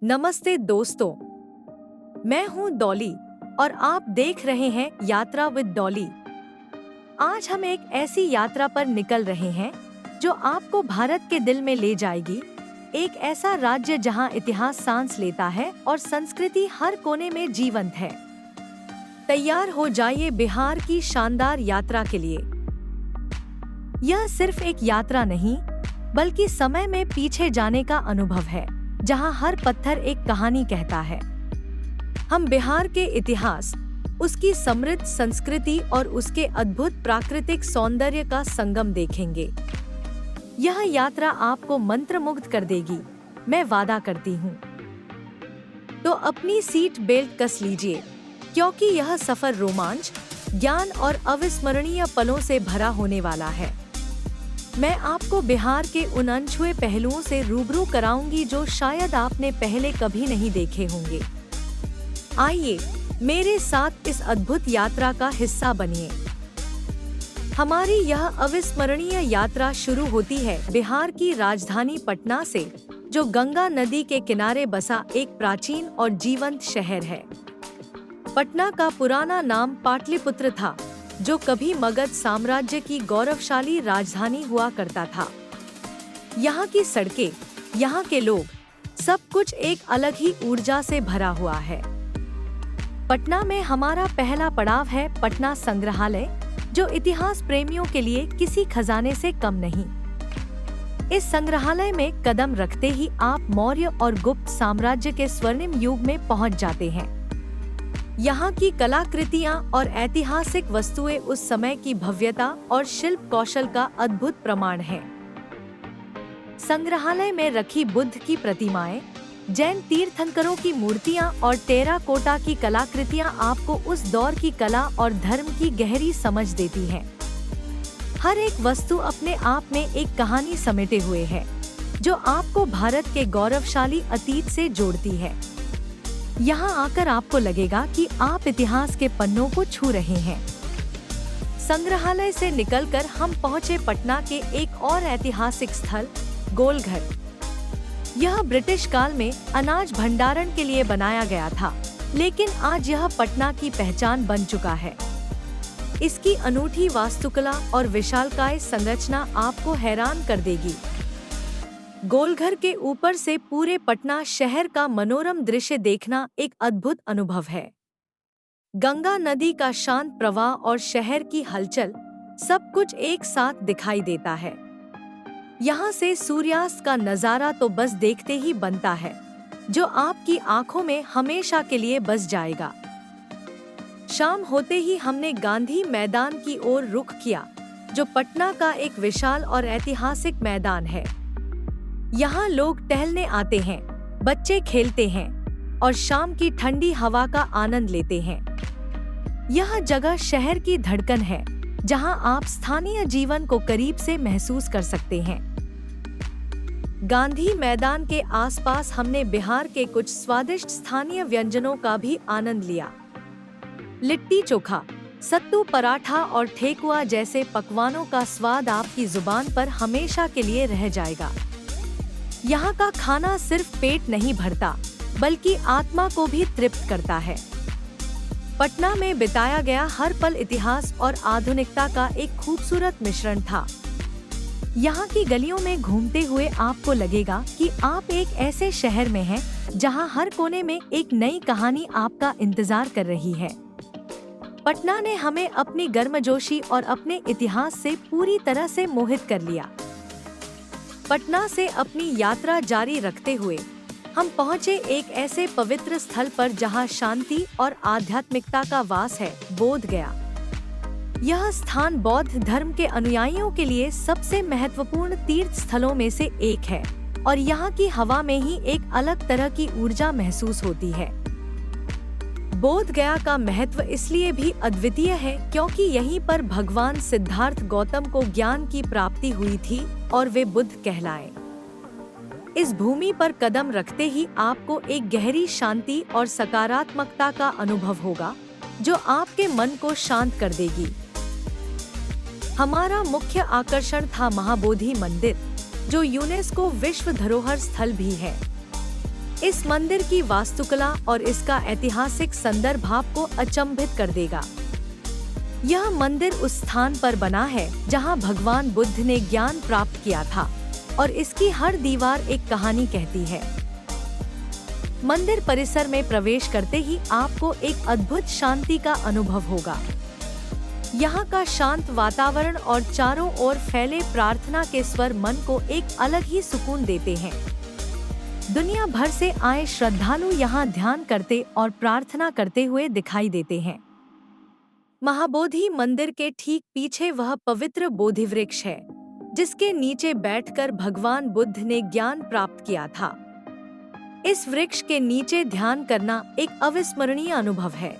नमस्ते दोस्तों, मैं हूं डॉली और आप देख रहे हैं यात्रा विद डॉली। आज हम एक ऐसी यात्रा पर निकल रहे हैं जो आपको भारत के दिल में ले जाएगी। एक ऐसा राज्य जहां इतिहास सांस लेता है और संस्कृति हर कोने में जीवंत है। तैयार हो जाइए बिहार की शानदार यात्रा के लिए। यह सिर्फ एक यात्रा नहीं, बल्कि समय में पीछे जाने का अनुभव है, जहां हर पत्थर एक कहानी कहता है। हम बिहार के इतिहास, उसकी समृद्ध संस्कृति और उसके अद्भुत प्राकृतिक सौंदर्य का संगम देखेंगे। यह यात्रा आपको मंत्रमुग्ध कर देगी, मैं वादा करती हूँ। तो अपनी सीट बेल्ट कस लीजिए, क्योंकि यह सफर रोमांच, ज्ञान और अविस्मरणीय पलों से भरा होने वाला है। मैं आपको बिहार के उन अनछुए पहलुओं से रूबरू कराऊंगी जो शायद आपने पहले कभी नहीं देखे होंगे। आइए मेरे साथ इस अद्भुत यात्रा का हिस्सा बनिए। हमारी यह अविस्मरणीय यात्रा शुरू होती है बिहार की राजधानी पटना से, जो गंगा नदी के किनारे बसा एक प्राचीन और जीवंत शहर है। पटना का पुराना नाम पाटलिपुत्र था, जो कभी मगध साम्राज्य की गौरवशाली राजधानी हुआ करता था। यहाँ की सड़कें, यहाँ के लोग, सब कुछ एक अलग ही ऊर्जा से भरा हुआ है। पटना में हमारा पहला पड़ाव है पटना संग्रहालय, जो इतिहास प्रेमियों के लिए किसी खजाने से कम नहीं। इस संग्रहालय में कदम रखते ही आप मौर्य और गुप्त साम्राज्य के स्वर्णिम युग में पहुँच जाते हैं। यहाँ की कलाकृतियाँ और ऐतिहासिक वस्तुएं उस समय की भव्यता और शिल्प कौशल का अद्भुत प्रमाण है। संग्रहालय में रखी बुद्ध की प्रतिमाएं, जैन तीर्थंकरों की मूर्तियाँ और टेराकोटा की कलाकृतियाँ आपको उस दौर की कला और धर्म की गहरी समझ देती हैं। हर एक वस्तु अपने आप में एक कहानी समेटे हुए है, जो आपको भारत के गौरवशाली अतीत से जोड़ती है। यहाँ आकर आपको लगेगा कि आप इतिहास के पन्नों को छू रहे हैं। संग्रहालय से निकलकर हम पहुँचे पटना के एक और ऐतिहासिक स्थल, गोलघर। यह ब्रिटिश काल में अनाज भंडारण के लिए बनाया गया था, लेकिन आज यह पटना की पहचान बन चुका है। इसकी अनूठी वास्तुकला और विशालकाय संरचना आपको हैरान कर देगी। गोलघर के ऊपर से पूरे पटना शहर का मनोरम दृश्य देखना एक अद्भुत अनुभव है। गंगा नदी का शांत प्रवाह और शहर की हलचल, सब कुछ एक साथ दिखाई देता है। यहाँ से सूर्यास्त का नजारा तो बस देखते ही बनता है, जो आपकी आंखों में हमेशा के लिए बस जाएगा। शाम होते ही हमने गांधी मैदान की ओर रुख किया, जो पटना का एक विशाल और ऐतिहासिक मैदान है। यहाँ लोग टहलने आते हैं, बच्चे खेलते हैं और शाम की ठंडी हवा का आनंद लेते हैं। यह जगह शहर की धड़कन है, जहाँ आप स्थानीय जीवन को करीब से महसूस कर सकते हैं। गांधी मैदान के आसपास हमने बिहार के कुछ स्वादिष्ट स्थानीय व्यंजनों का भी आनंद लिया। लिट्टी चोखा, सत्तू पराठा और ठेकुआ जैसे पकवानों का स्वाद आपकी जुबान पर हमेशा के लिए रह जाएगा। यहाँ का खाना सिर्फ पेट नहीं भरता, बल्कि आत्मा को भी तृप्त करता है। पटना में बिताया गया हर पल इतिहास और आधुनिकता का एक खूबसूरत मिश्रण था। यहाँ की गलियों में घूमते हुए आपको लगेगा कि आप एक ऐसे शहर में हैं, जहाँ हर कोने में एक नई कहानी आपका इंतजार कर रही है। पटना ने हमें अपनी गर्मजोशी और अपने इतिहास से पूरी तरह से मोहित कर लिया। पटना से अपनी यात्रा जारी रखते हुए हम पहुँचे एक ऐसे पवित्र स्थल पर जहाँ शांति और आध्यात्मिकता का वास है, बोध गया। यह स्थान बौद्ध धर्म के अनुयायियों के लिए सबसे महत्वपूर्ण तीर्थ स्थलों में से एक है और यहाँ की हवा में ही एक अलग तरह की ऊर्जा महसूस होती है। बोध गया का महत्व इसलिए भी अद्वितीय है क्योंकि यहीं पर भगवान सिद्धार्थ गौतम को ज्ञान की प्राप्ति हुई थी और वे बुद्ध कहलाए। इस भूमि पर कदम रखते ही आपको एक गहरी शांति और सकारात्मकता का अनुभव होगा, जो आपके मन को शांत कर देगी। हमारा मुख्य आकर्षण था महाबोधि मंदिर, जो यूनेस्को विश्व धरोहर स्थल भी है। इस मंदिर की वास्तुकला और इसका ऐतिहासिक संदर्भ आपको अचंभित कर देगा। यह मंदिर उस स्थान पर बना है जहां भगवान बुद्ध ने ज्ञान प्राप्त किया था और इसकी हर दीवार एक कहानी कहती है। मंदिर परिसर में प्रवेश करते ही आपको एक अद्भुत शांति का अनुभव होगा। यहाँ का शांत वातावरण और चारों ओर फैले प्रार्थना के स्वर मन को एक अलग ही सुकून देते हैं। दुनिया भर से आए श्रद्धालु यहाँ ध्यान करते और प्रार्थना करते हुए दिखाई देते हैं। महाबोधि मंदिर के ठीक पीछे वह पवित्र बोधि वृक्ष है जिसके नीचे बैठकर भगवान बुद्ध ने ज्ञान प्राप्त किया था। इस वृक्ष के नीचे ध्यान करना एक अविस्मरणीय अनुभव है।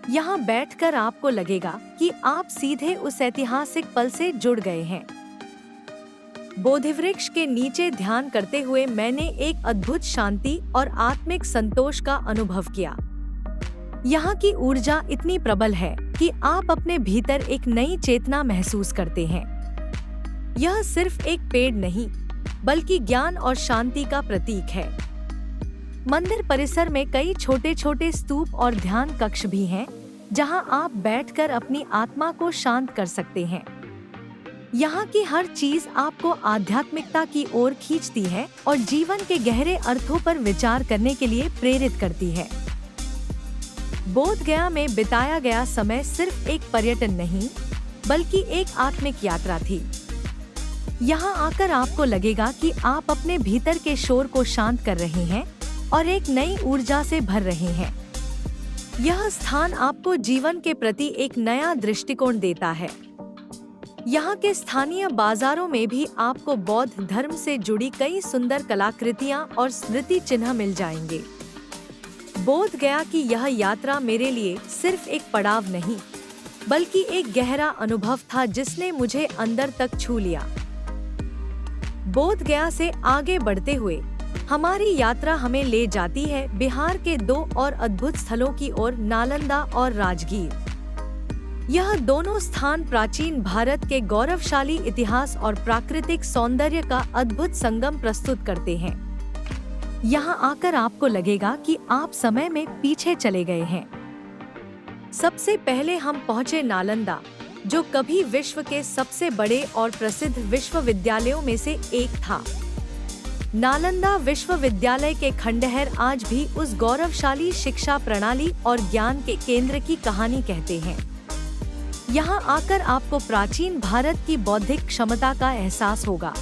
यहाँ बैठकर आपको लगेगा कि आप सीधे उस ऐतिहासिक पल से जुड़ गए हैं। बोधि वृक्ष के नीचे ध्यान करते हुए मैंने एक अद्भुत शांति और आत्मिक संतोष का अनुभव किया। यहाँ की ऊर्जा इतनी प्रबल है कि आप अपने भीतर एक नई चेतना महसूस करते हैं। यह सिर्फ एक पेड़ नहीं, बल्कि ज्ञान और शांति का प्रतीक है। मंदिर परिसर में कई छोटे छोटे स्तूप और ध्यान कक्ष भी हैं, जहां आप बैठकर अपनी आत्मा को शांत कर सकते हैं। यहाँ की हर चीज आपको आध्यात्मिकता की ओर खींचती है और जीवन के गहरे अर्थों पर विचार करने के लिए प्रेरित करती है। बोध गया में बिताया गया समय सिर्फ एक पर्यटन नहीं, बल्कि एक आत्मिक यात्रा थी। यहाँ आकर आपको लगेगा कि आप अपने भीतर के शोर को शांत कर रहे हैं और एक नई ऊर्जा से भर रहे हैं। यह स्थान आपको जीवन के प्रति एक नया दृष्टिकोण देता है। यहाँ के स्थानीय बाजारों में भी आपको बौद्ध धर्म से जुड़ी कई सुंदर कलाकृतियाँ और स्मृति चिन्ह मिल जाएंगे। बोध गया की यह यात्रा मेरे लिए सिर्फ एक पड़ाव नहीं, बल्कि एक गहरा अनुभव था जिसने मुझे अंदर तक छू लिया। बोध गया से आगे बढ़ते हुए हमारी यात्रा हमें ले जाती है बिहार के दो और अद्भुत स्थलों की ओर, नालंदा और राजगीर। यह दोनों स्थान प्राचीन भारत के गौरवशाली इतिहास और प्राकृतिक सौंदर्य का अद्भुत संगम प्रस्तुत करते हैं। यहाँ आकर आपको लगेगा कि आप समय में पीछे चले गए हैं। सबसे पहले हम पहुँचे नालंदा, जो कभी विश्व के सबसे बड़े और प्रसिद्ध विश्वविद्यालयों में से एक था। नालंदा विश्वविद्यालय के खंडहर आज भी उस गौरवशाली शिक्षा प्रणाली और ज्ञान के केंद्र की कहानी कहते हैं। यहाँ आकर आपको प्राचीन भारत की बौद्धिक क्षमता का एहसास होगा।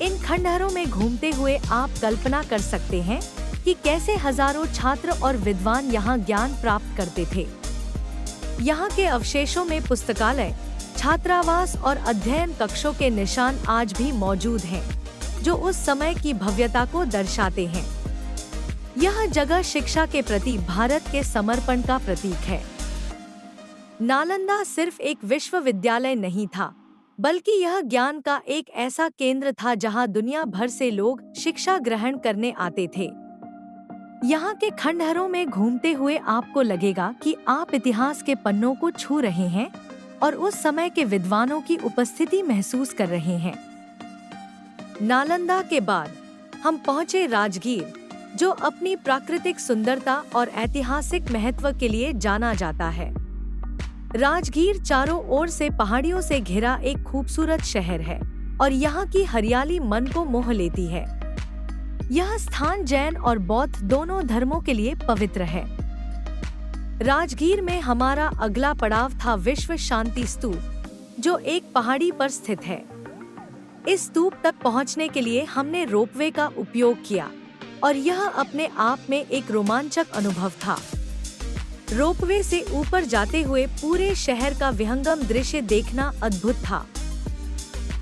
इन खंडहरों में घूमते हुए आप कल्पना कर सकते हैं कि कैसे हजारों छात्र और विद्वान यहाँ ज्ञान प्राप्त करते थे। यहाँ के अवशेषों में पुस्तकालय, छात्रावास और अध्ययन कक्षों के निशान आज भी मौजूद हैं, जो उस समय की भव्यता को दर्शाते हैं। यह जगह शिक्षा के प्रति भारत के समर्पण का प्रतीक है। नालंदा सिर्फ एक विश्वविद्यालय नहीं था, बल्कि यह ज्ञान का एक ऐसा केंद्र था जहां दुनिया भर से लोग शिक्षा ग्रहण करने आते थे। यहाँ के खंडहरों में घूमते हुए आपको लगेगा कि आप इतिहास के पन्नों को छू रहे हैं और उस समय के विद्वानों की उपस्थिति महसूस कर रहे हैं। नालंदा के बाद हम पहुँचे राजगीर, जो अपनी प्राकृतिक सुंदरता और ऐतिहासिक महत्व के लिए जाना जाता है। राजगीर चारों ओर से पहाड़ियों से घिरा एक खूबसूरत शहर है और यहाँ की हरियाली मन को मोह लेती है। यह स्थान जैन और बौद्ध दोनों धर्मों के लिए पवित्र है। राजगीर में हमारा अगला पड़ाव था विश्व शांति स्तूप, जो एक पहाड़ी पर स्थित है। इस स्तूप तक पहुँचने के लिए हमने रोपवे का उपयोग किया और यह अपने आप में एक रोमांचक अनुभव था। रोपवे से ऊपर जाते हुए पूरे शहर का विहंगम दृश्य देखना अद्भुत था।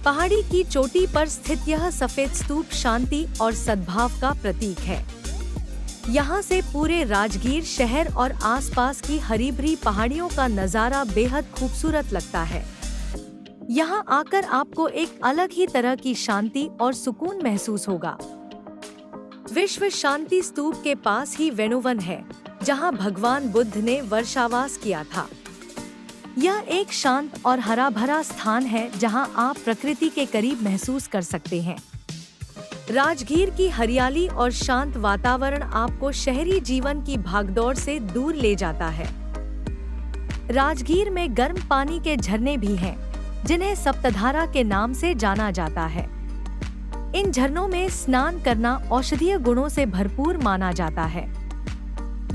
पहाड़ी की चोटी पर स्थित यह सफेद स्तूप शांति और सद्भाव का प्रतीक है। यहाँ से पूरे राजगीर शहर और आसपास की हरी भरी पहाड़ियों का नजारा बेहद खूबसूरत लगता है। यहाँ आकर आपको एक अलग ही तरह की शांति और सुकून महसूस होगा। विश्व शांति स्तूप के पास ही वेणुवन है, जहाँ भगवान बुद्ध ने वर्षावास किया था। यह एक शांत और हरा भरा स्थान है जहाँ आप प्रकृति के करीब महसूस कर सकते हैं। राजगीर की हरियाली और शांत वातावरण आपको शहरी जीवन की भागदौड़ से दूर ले जाता है। राजगीर में गर्म पानी के झरने भी हैं, जिन्हें सप्तधारा के नाम से जाना जाता है। इन झरनों में स्नान करना औषधीय गुणों से भरपूर माना जाता है।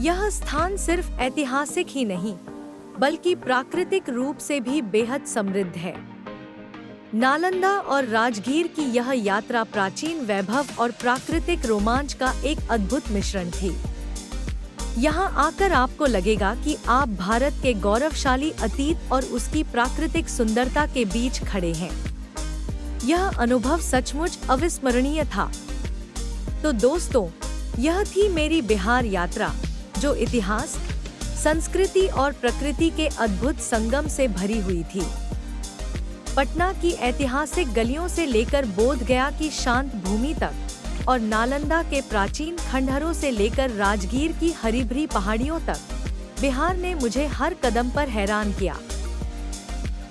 यह स्थान सिर्फ ऐतिहासिक ही नहीं, बल्कि प्राकृतिक रूप से भी बेहद समृद्ध है। नालंदा और राजगीर की यह यात्रा प्राचीन वैभव और प्राकृतिक रोमांच का एक अद्भुत मिश्रण थी। यहाँ आकर आपको लगेगा कि आप भारत के गौरवशाली अतीत और उसकी प्राकृतिक सुंदरता के बीच खड़े हैं। यह अनुभव सचमुच अविस्मरणीय था। तो दोस्तों, यह थी मेरी बिहार यात्रा, जो इतिहास, संस्कृति और प्रकृति के अद्भुत संगम से भरी हुई थी। पटना की ऐतिहासिक गलियों से लेकर बोध गया की शांत भूमि तक और नालंदा के प्राचीन खंडहरों से लेकर राजगीर की हरी भरी पहाड़ियों तक, बिहार ने मुझे हर कदम पर हैरान किया।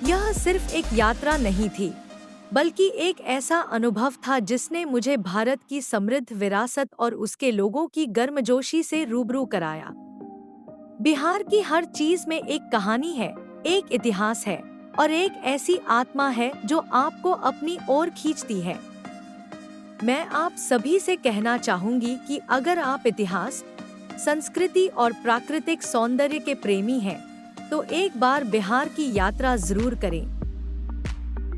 यह सिर्फ एक यात्रा नहीं थी, बल्कि एक ऐसा अनुभव था जिसने मुझे भारत की समृद्ध विरासत और उसके लोगों की गर्मजोशी से रूबरू कराया। बिहार की हर चीज में एक कहानी है, एक इतिहास है और एक ऐसी आत्मा है जो आपको अपनी ओर खींचती है। मैं आप सभी से कहना चाहूंगी कि अगर आप इतिहास, संस्कृति और प्राकृतिक सौंदर्य के प्रेमी हैं, तो एक बार बिहार की यात्रा जरूर करें।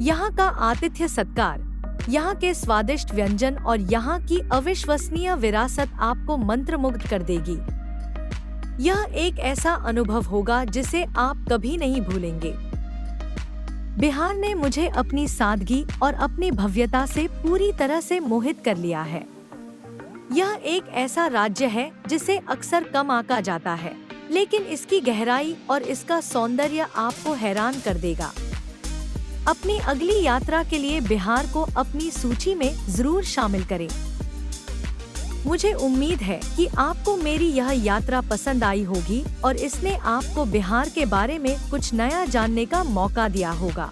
यहाँ का आतिथ्य सत्कार, यहाँ के स्वादिष्ट व्यंजन और यहाँ की अविश्वसनीय विरासत आपको मंत्रमुग्ध कर देगी। यह एक ऐसा अनुभव होगा जिसे आप कभी नहीं भूलेंगे। बिहार ने मुझे अपनी सादगी और अपनी भव्यता से पूरी तरह से मोहित कर लिया है। यह एक ऐसा राज्य है जिसे अक्सर कम आंका जाता है, लेकिन इसकी गहराई और इसका सौंदर्य आपको हैरान कर देगा। अपनी अगली यात्रा के लिए बिहार को अपनी सूची में जरूर शामिल करें। मुझे उम्मीद है कि आपको मेरी यह यात्रा पसंद आई होगी और इसने आपको बिहार के बारे में कुछ नया जानने का मौका दिया होगा।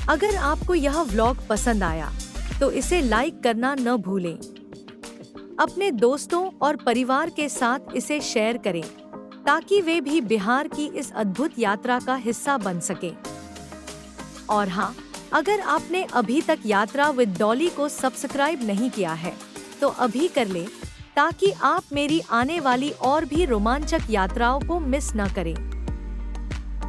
अगर आपको यह व्लॉग पसंद आया, तो इसे लाइक करना न भूलें। अपने दोस्तों और परिवार के साथ इसे शेयर करें, ताकि वे भी बिहार की इस अद्भुत यात्रा का हिस्सा बन सकें। और हाँ, अगर आपने अभी तक यात्रा विद डॉली को सब्सक्राइब नहीं किया है, तो अभी कर लें, ताकि आप मेरी आने वाली और भी रोमांचक यात्राओं को मिस न करें।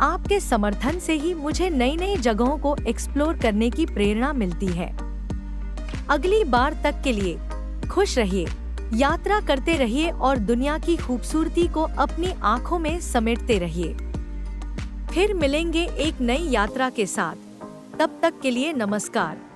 आपके समर्थन से ही मुझे नई नई जगहों को एक्सप्लोर करने की प्रेरणा मिलती है। अगली बार तक के लिए खुश रहिए, यात्रा करते रहिए और दुनिया की खूबसूरती को अपनी आँखों में समेटते रहिए। फिर मिलेंगे एक नई यात्रा के साथ। तब तक के लिए नमस्कार।